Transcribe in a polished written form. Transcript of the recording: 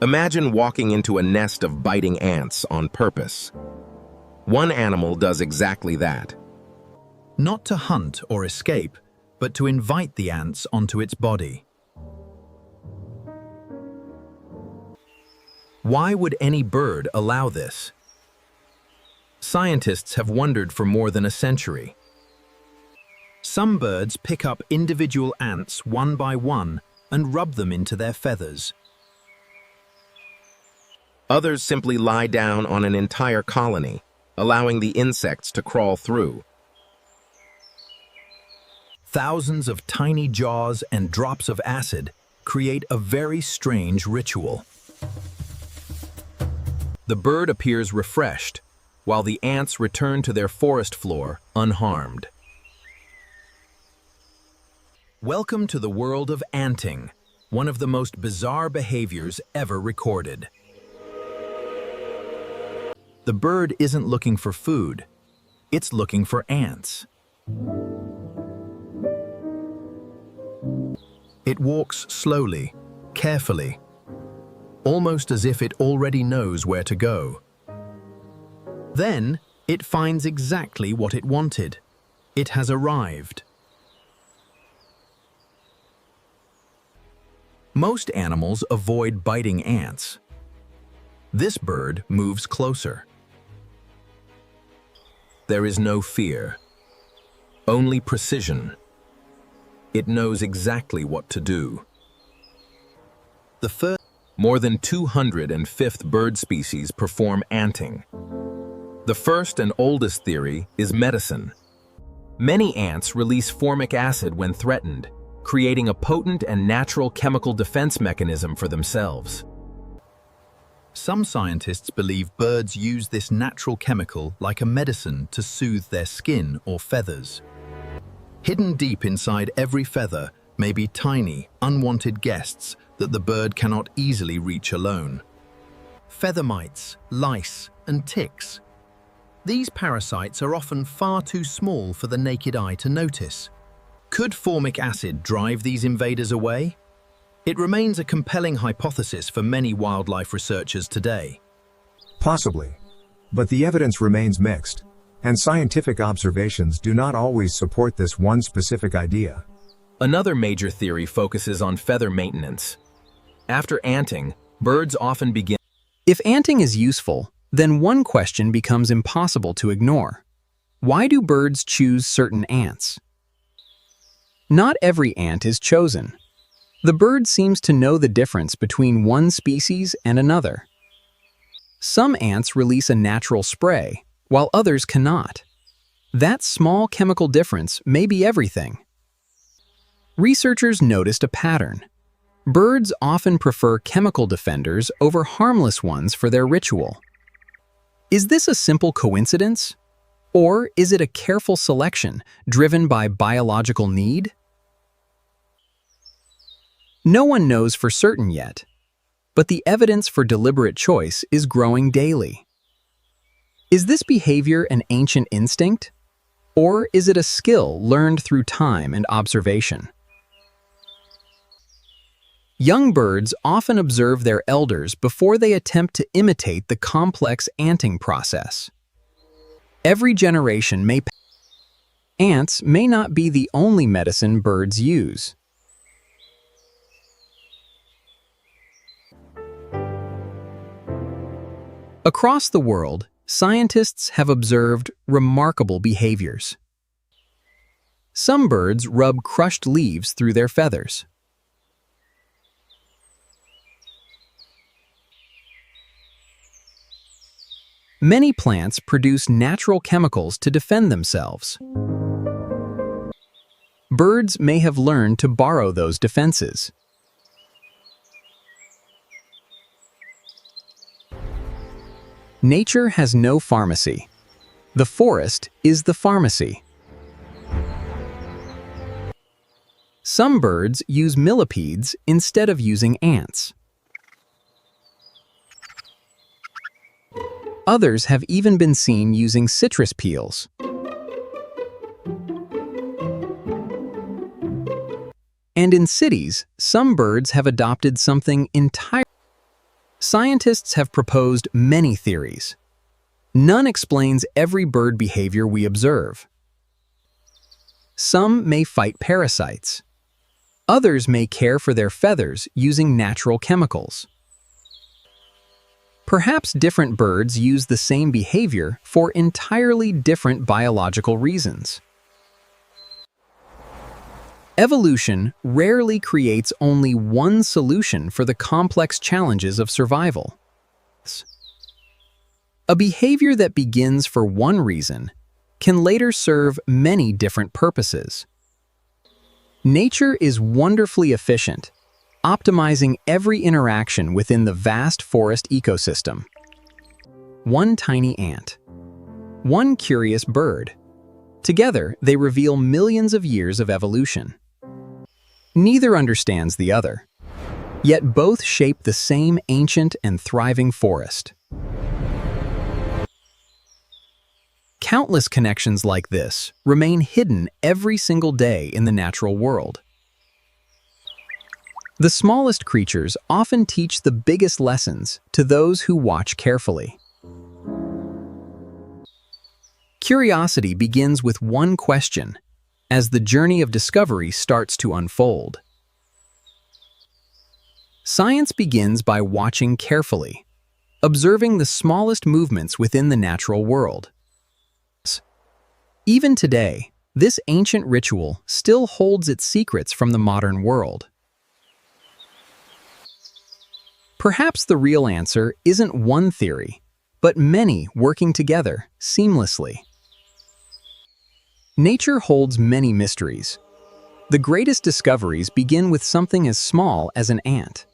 Imagine walking into a nest of biting ants on purpose. One animal does exactly that. Not to hunt or escape, but to invite the ants onto its body. Why would any bird allow this? Scientists have wondered for more than a century. Some birds pick up individual ants one by one and rub them into their feathers. Others simply lie down on an entire colony, allowing the insects to crawl through. Thousands of tiny jaws and drops of acid create a very strange ritual. The bird appears refreshed, while the ants return to their forest floor unharmed. Welcome to the world of anting, one of the most bizarre behaviors ever recorded. The bird isn't looking for food, it's looking for ants. It walks slowly, carefully, almost as if it already knows where to go. Then, it finds exactly what it wanted. It has arrived. Most animals avoid biting ants. This bird moves closer. There is no fear, only precision. It knows exactly what to do. More than 205th bird species perform anting. The first and oldest theory is medicine. Many ants release formic acid when threatened, creating a potent and natural chemical defense mechanism for themselves. Some scientists believe birds use this natural chemical like a medicine to soothe their skin or feathers. Hidden deep inside every feather may be tiny, unwanted guests that the bird cannot easily reach alone. Feather mites, lice, and ticks. These parasites are often far too small for the naked eye to notice. Could formic acid drive these invaders away? It remains a compelling hypothesis for many wildlife researchers today. Possibly. But the evidence remains mixed, and scientific observations do not always support this one specific idea. Another major theory focuses on feather maintenance. After anting, birds often begin. If anting is useful, then one question becomes impossible to ignore. Why do birds choose certain ants? Not every ant is chosen. The bird seems to know the difference between one species and another. Some ants release a natural spray, while others cannot. That small chemical difference may be everything. Researchers noticed a pattern. Birds often prefer chemical defenders over harmless ones for their ritual. Is this a simple coincidence? Or is it a careful selection driven by biological need? No one knows for certain yet, but the evidence for deliberate choice is growing daily. Is this behavior an ancient instinct? Or is it a skill learned through time and observation? Young birds often observe their elders before they attempt to imitate the complex anting process. Every generation may pass. Ants may not be the only medicine birds use. Across the world, scientists have observed remarkable behaviors. Some birds rub crushed leaves through their feathers. Many plants produce natural chemicals to defend themselves. Birds may have learned to borrow those defenses. Nature has no pharmacy. The forest is the pharmacy. Some birds use millipedes instead of using ants. Others have even been seen using citrus peels. And in cities, some birds have adopted something entirely. Scientists have proposed many theories. None explains every bird behavior we observe. Some may fight parasites. Others may care for their feathers using natural chemicals. Perhaps different birds use the same behavior for entirely different biological reasons. Evolution rarely creates only one solution for the complex challenges of survival. A behavior that begins for one reason can later serve many different purposes. Nature is wonderfully efficient, optimizing every interaction within the vast forest ecosystem. One tiny ant, one curious bird. Together, they reveal millions of years of evolution. Neither understands the other, yet both shape the same ancient and thriving forest. Countless connections like this remain hidden every single day in the natural world. The smallest creatures often teach the biggest lessons to those who watch carefully. Curiosity begins with one question as the journey of discovery starts to unfold. Science begins by watching carefully, observing the smallest movements within the natural world. Even today, this ancient ritual still holds its secrets from the modern world. Perhaps the real answer isn't one theory, but many working together seamlessly. Nature holds many mysteries. The greatest discoveries begin with something as small as an ant.